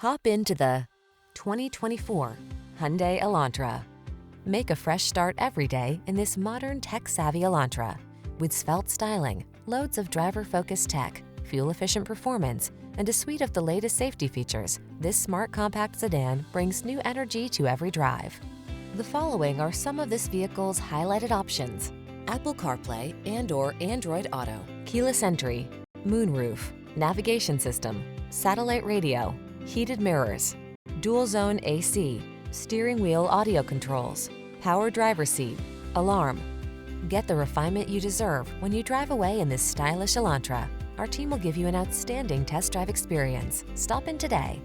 Hop into the 2024 Hyundai Elantra. Make a fresh start every day in this modern tech-savvy Elantra. With svelte styling, loads of driver-focused tech, fuel-efficient performance, and a suite of the latest safety features, this smart compact sedan brings new energy to every drive. The following are some of this vehicle's highlighted options: Apple CarPlay and/or Android Auto, keyless entry, moonroof, navigation system, satellite radio, heated mirrors, dual zone AC, steering wheel audio controls, power driver seat, alarm. Get the refinement you deserve when you drive away in this stylish Elantra. Our team will give you an outstanding test drive experience. Stop in today.